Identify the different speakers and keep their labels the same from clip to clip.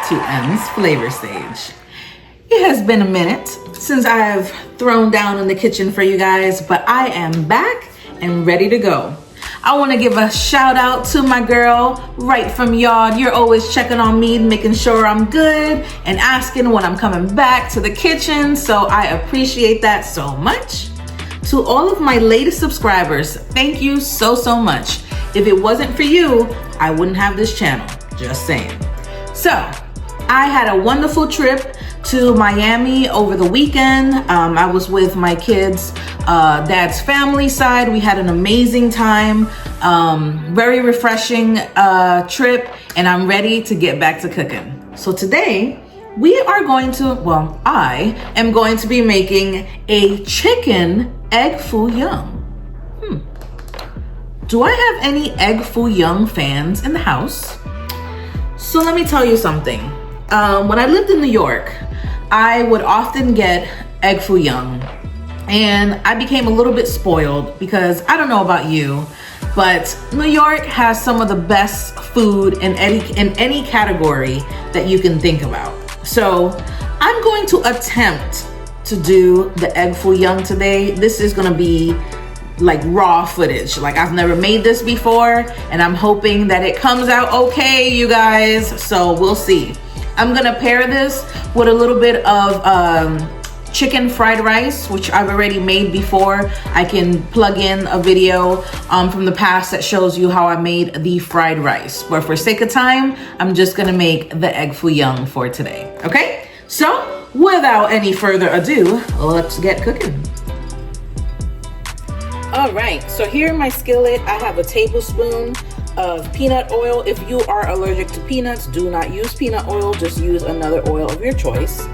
Speaker 1: to M's Flavor Stage. It has been a minute since I have thrown down in the kitchen for you guys, but I am back and ready to go. I want to give a shout out to my girl right from yard. You're always checking on me, making sure I'm good and asking when I'm coming back to the kitchen, so I appreciate that so much. To all of my latest subscribers, thank you so much. If it wasn't for you, I wouldn't have this channel, just saying. So, I had a wonderful trip to Miami over the weekend. I was with my kids' dad's family side. We had an amazing time, very refreshing trip, and I'm ready to get back to cooking. So today, we are going to, well, I am going to be making a chicken Egg Foo Young. Do I have any Egg Foo Young fans in the house? So let me tell you something. When I lived in New York, I would often get Egg Foo Young, and I became a little bit spoiled because I don't know about you, but New York has some of the best food in any category that you can think about. So I'm going to attempt to do the Egg Foo Young today. This is gonna be like raw footage. Like, I've never made this before, and I'm hoping that it comes out okay, you guys. So we'll see. I'm gonna pair this with a little bit of chicken fried rice, which I've already made before. I can plug in a video from the past that shows you how I made the fried rice. But for sake of time, I'm just gonna make the Egg Foo Young for today, okay? So without any further ado, let's get cooking. All right, so here in my skillet, I have a tablespoon of peanut oil. If you are allergic to peanuts, do not use peanut oil, just use another oil of your choice.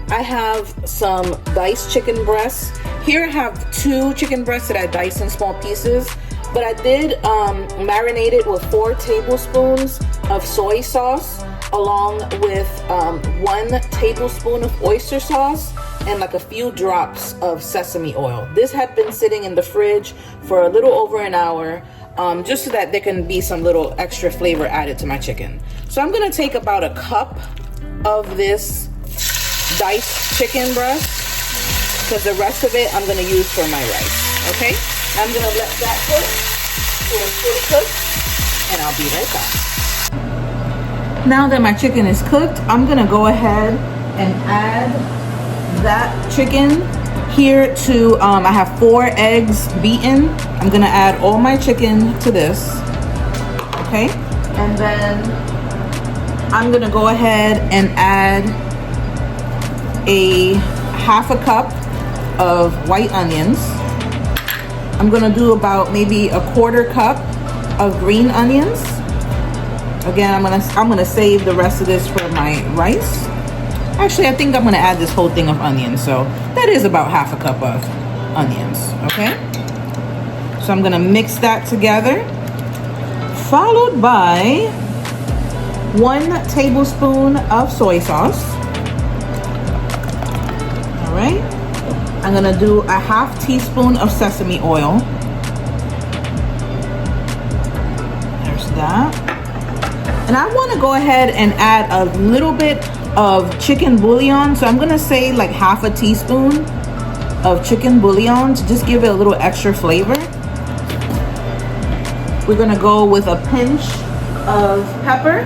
Speaker 1: I have some diced chicken breasts. Here I have 2 chicken breasts that I diced in small pieces, but I did marinate it with 4 tablespoons of soy sauce, along with 1 tablespoon of oyster sauce, and like a few drops of sesame oil. This had been sitting in the fridge for a little over an hour, just so that there can be some little extra flavor added to my chicken. So I'm gonna take about a cup of this diced chicken breast, because the rest of it I'm gonna use for my rice, okay? I'm gonna let that cook for a fully cooked, and I'll be right back. Now that my chicken is cooked, I'm gonna go ahead and add that chicken here to, I have 4 eggs beaten. I'm gonna add all my chicken to this, okay? And then I'm gonna go ahead and add a half a cup of white onions. I'm gonna do about maybe a 1/4 cup of green onions. Again, I'm gonna save the rest of this for my rice. Actually, I think I'm gonna add this whole thing of onions, so that is about half a cup of onions, okay? So I'm gonna mix that together, followed by 1 tablespoon of soy sauce. All right, I'm gonna do a half teaspoon of sesame oil. There's that. And I wanna go ahead and add a little bit of chicken bouillon, so I'm gonna say like half a teaspoon of chicken bouillon to just give it a little extra flavor. We're gonna go with a pinch of pepper.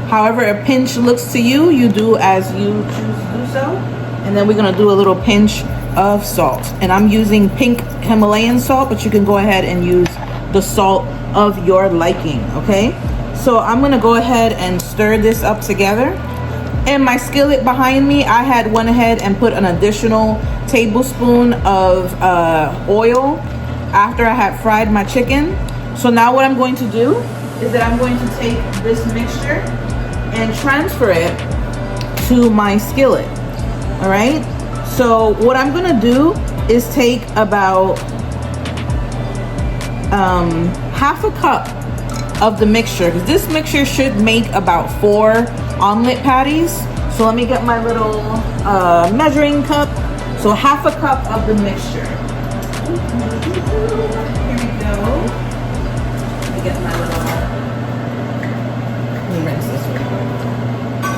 Speaker 1: However a pinch looks to you, you do as you choose to do so. And then we're gonna do a little pinch of salt, and I'm using pink Himalayan salt, but you can go ahead and use the salt of your liking, okay? So I'm gonna go ahead and stir this up together. In my skillet behind me, I had went ahead and put an additional tablespoon of oil after I had fried my chicken. So now what I'm going to do is that I'm going to take this mixture and transfer it to my skillet. All right, so what I'm gonna do is take about half a cup of the mixture, because this mixture should make about 4 omelet patties. So let me get my little measuring cup. So half a cup of the mixture. Here we go. Let me get my little, let me rinse this really quick.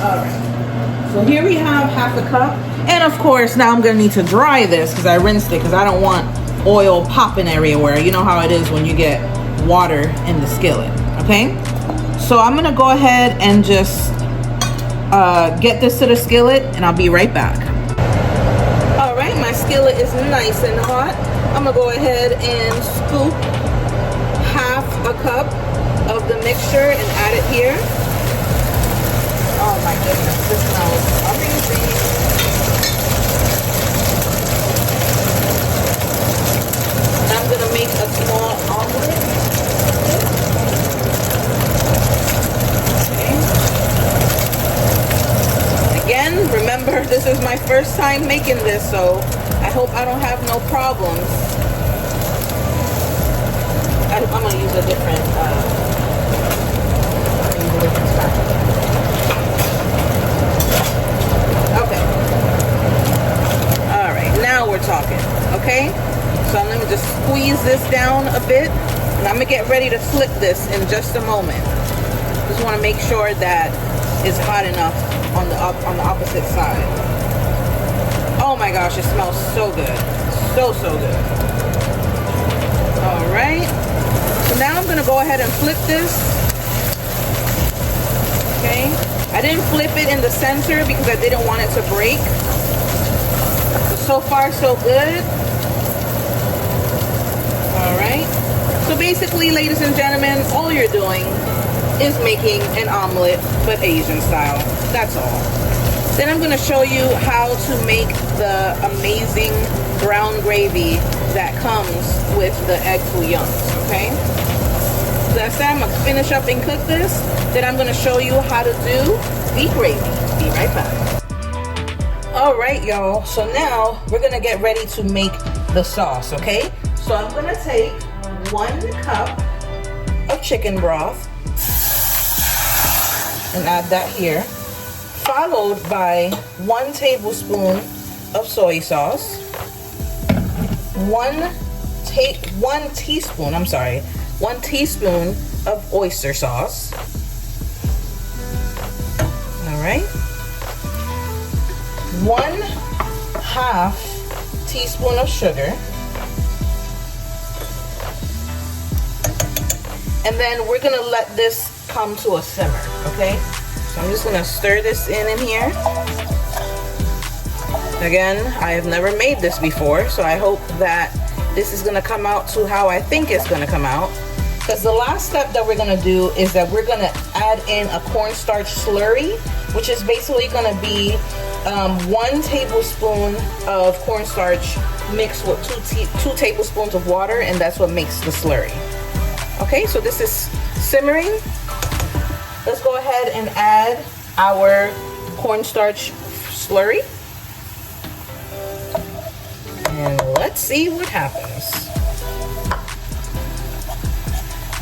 Speaker 1: All right. So here we have half a cup. And of course, now I'm gonna need to dry this because I rinsed it because I don't want oil popping everywhere. You know how it is when you get water in the skillet, okay? So I'm gonna go ahead and just get this to the skillet and I'll be right back. All right, my skillet is nice and hot. I'm gonna go ahead and scoop half a cup of the mixture and add it here. Oh my goodness, this smells amazing. I'm gonna make a small omelet. Okay. Again, remember this is my first time making this, so I hope I don't have no problems. I'm gonna use a different spatula. Okay. All right, now we're talking. Okay. So I'm gonna just squeeze this down a bit, and I'm gonna get ready to flip this in just a moment. Just want to make sure that it's hot enough on the opposite side. Oh my gosh, it smells so good, so good. All right. So now I'm gonna go ahead and flip this. Okay. I didn't flip it in the center because I didn't want it to break. So far, so good. All right. So basically, ladies and gentlemen, all you're doing is making an omelet, but Asian style. That's all. Then I'm going to show you how to make the amazing brown gravy that comes with the Egg Foo Young. Okay. So that's it. I'm going to finish up and cook this. Then I'm going to show you how to do the gravy. Be right back. All right, y'all. So now we're going to get ready to make the sauce. Okay. So I'm gonna take 1 cup of chicken broth and add that here, followed by 1 tablespoon of soy sauce, 1 teaspoon of oyster sauce. All right, 1/2 teaspoon of sugar. And then we're gonna let this come to a simmer, okay? So I'm just gonna stir this in here. Again, I have never made this before, so I hope that this is gonna come out to how I think it's gonna come out. Because the last step that we're gonna do is that we're gonna add in a cornstarch slurry, which is basically gonna be 1 tablespoon of cornstarch mixed with 2 tablespoons of water, and that's what makes the slurry. Okay, so this is simmering. Let's go ahead and add our cornstarch slurry. And let's see what happens.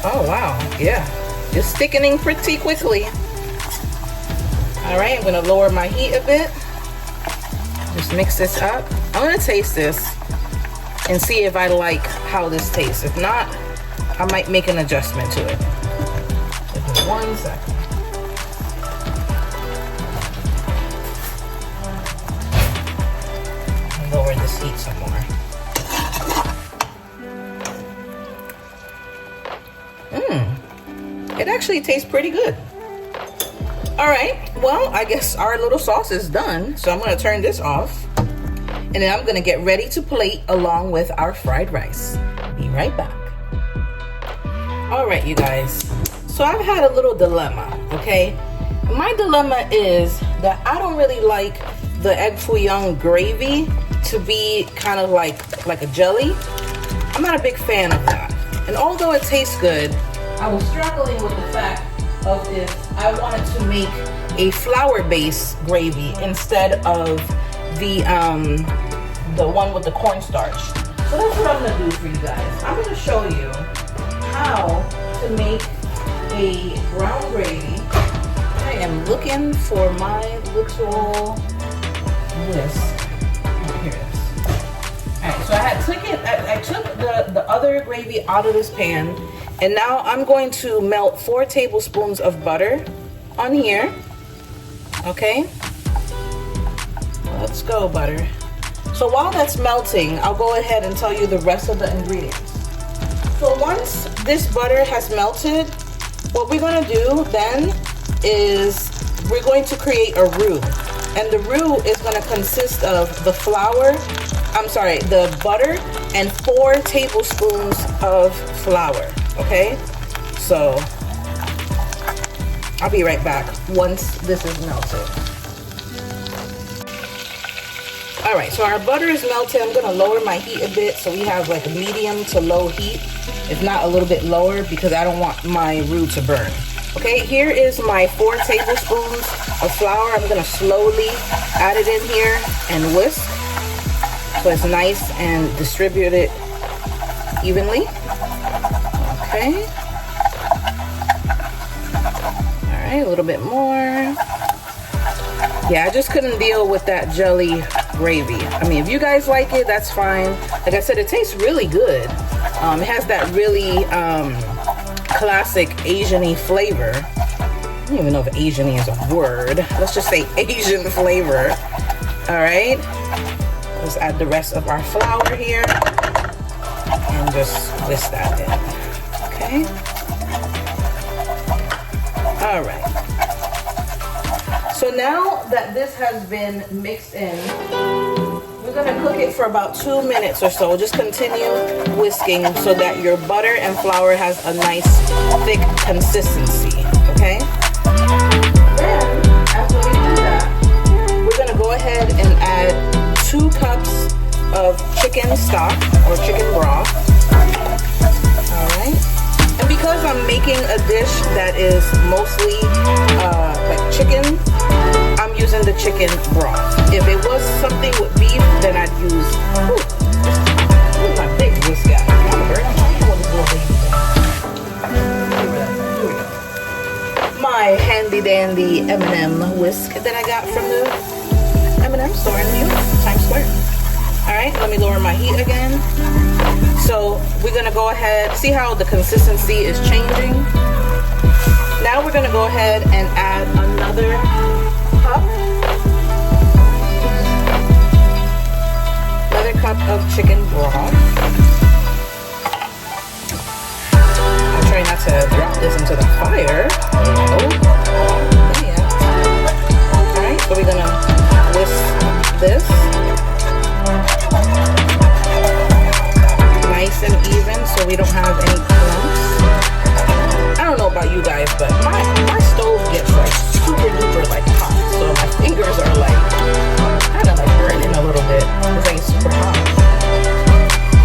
Speaker 1: Oh wow, yeah, it's thickening pretty quickly. All right, I'm gonna lower my heat a bit. Just mix this up. I'm gonna taste this and see if I like how this tastes. If not, I might make an adjustment to it. Give me 1 second. I'll lower this heat some more. It actually tastes pretty good. All right, well, I guess our little sauce is done. So I'm gonna turn this off. And then I'm gonna get ready to plate along with our fried rice. Be right back. All right, you guys, so I've had a little dilemma, okay? My dilemma is that I don't really like the Egg Foo Young gravy to be kind of like a jelly. I'm not a big fan of that. And although it tastes good, I was struggling with the fact of if I wanted to make a flour-based gravy instead of the one with the cornstarch. So that's what I'm gonna do for you guys. I'm gonna show you how to make a brown gravy. I am looking for my little whisk. Oh, here it is. Alright, so I took the other gravy out of this pan, and now I'm going to melt 4 tablespoons of butter on here. Okay, let's go, butter. So while that's melting, I'll go ahead and tell you the rest of the ingredients. So once this butter has melted, what we're gonna do then is we're going to create a roux. And the roux is gonna consist of the the butter and 4 tablespoons of flour, okay? So I'll be right back once this is melted. All right, so our butter is melted. I'm gonna lower my heat a bit so we have like a medium to low heat, if not a little bit lower, because I don't want my roux to burn. Okay, here is my 4 tablespoons of flour. I'm gonna slowly add it in here and whisk so it's nice and distributed evenly. Okay. All right, a little bit more. Yeah, I just couldn't deal with that jelly gravy. I mean, if you guys like it, that's fine. Like I said, it tastes really good. It has that really classic Asian-y flavor. I don't even know if Asian-y is a word. Let's just say Asian flavor. All right, let's add the rest of our flour here and just whisk that in. Okay. All right. So now that this has been mixed in, we're gonna cook it for about 2 minutes or so. Just continue whisking so that your butter and flour has a nice thick consistency, okay? Then, after we do that, we're gonna go ahead and add 2 cups of chicken stock or chicken broth. All right. And because I'm making a dish that is mostly like chicken, I'm using the chicken broth. If it was something with beef, then I'd use, this is my big whisk guy. My handy dandy M&M whisk that I got from the M&M store in New York, Times Square. All right, let me lower my heat again. So we're gonna go ahead, see how the consistency is changing. Now we're gonna go ahead and add another cup of chicken broth. I'll try not to drop this into the fire. Yeah. All right, so we're gonna whisk this nice and even so we don't have any clumps. I don't know about you guys, but my stove gets like super duper like hot, so my fingers are like kind of like burning a little bit because it's super hot.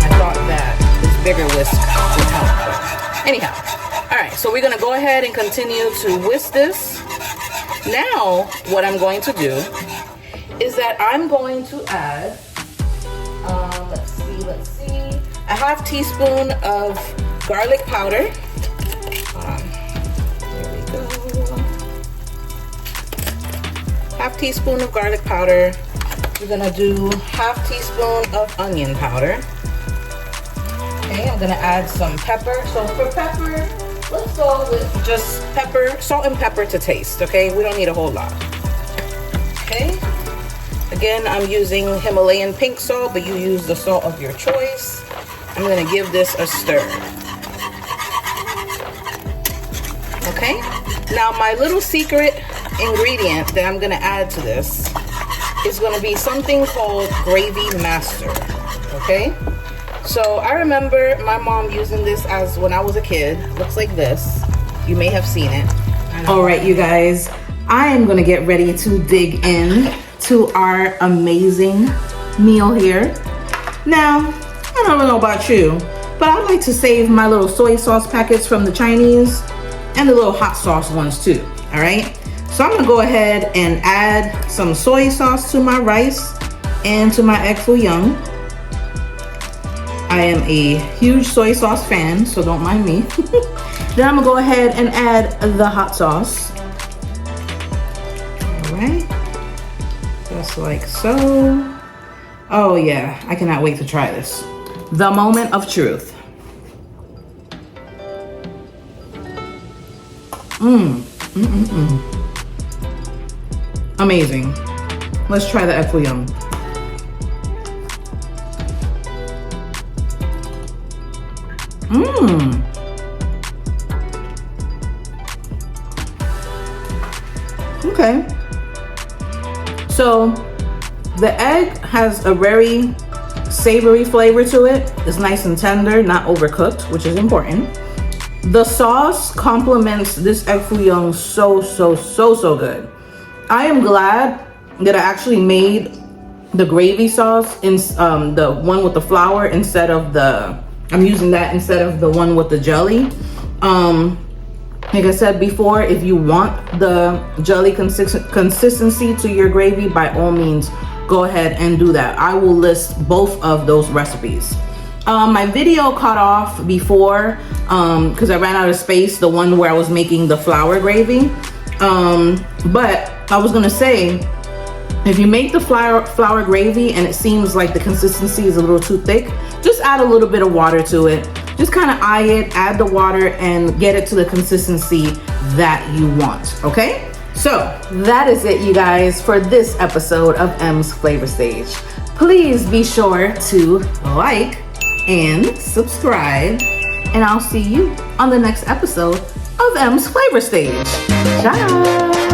Speaker 1: I thought that this bigger whisk would help, but anyhow. All right, so we're gonna go ahead and continue to whisk this. Now, what I'm going to do is that I'm going to add, let's see, a half teaspoon of garlic powder. Here we go. Half teaspoon of garlic powder. We're gonna do half teaspoon of onion powder. Okay, I'm gonna add some pepper. So for pepper, let's go with just pepper, salt and pepper to taste, okay? We don't need a whole lot. Okay, again, I'm using Himalayan pink salt, but you use the salt of your choice. I'm gonna give this a stir. Okay, now my little secret ingredient that I'm gonna add to this is gonna be something called Gravy Master, okay? So I remember my mom using this as when I was a kid. Looks like this. You may have seen it. All right, you guys, I am gonna get ready to dig in to our amazing meal here. Now, I don't know about you, but I like to save my little soy sauce packets from the Chinese and the little hot sauce ones too, all right? So I'm gonna go ahead and add some soy sauce to my rice and to my Egg Foo Young. I am a huge soy sauce fan, so don't mind me. Then I'm gonna go ahead and add the hot sauce. All right, just like so. Oh yeah, I cannot wait to try this. The moment of truth. amazing. Let's try the Egg Foo Young. Okay. So the egg has a very savory flavor to it. It's nice and tender, not overcooked, which is important. The sauce complements this Egg Foo Young so good. I am glad that I actually made the gravy sauce in the one with the flour instead of I'm using that instead of the one with the jelly. Like I said before, if you want the jelly consistency to your gravy, by all means, go ahead and do that. I will list both of those recipes. My video cut off before because I ran out of space, the one where I was making the flour gravy. But I was gonna say, if you make the flour gravy and it seems like the consistency is a little too thick, just add a little bit of water to it. Just kind of eye it, add the water, and get it to the consistency that you want, okay? So that is it, you guys, for this episode of M's Flavor Stage. Please be sure to like and subscribe, and I'll see you on the next episode of M's Flavor Stage. Ciao!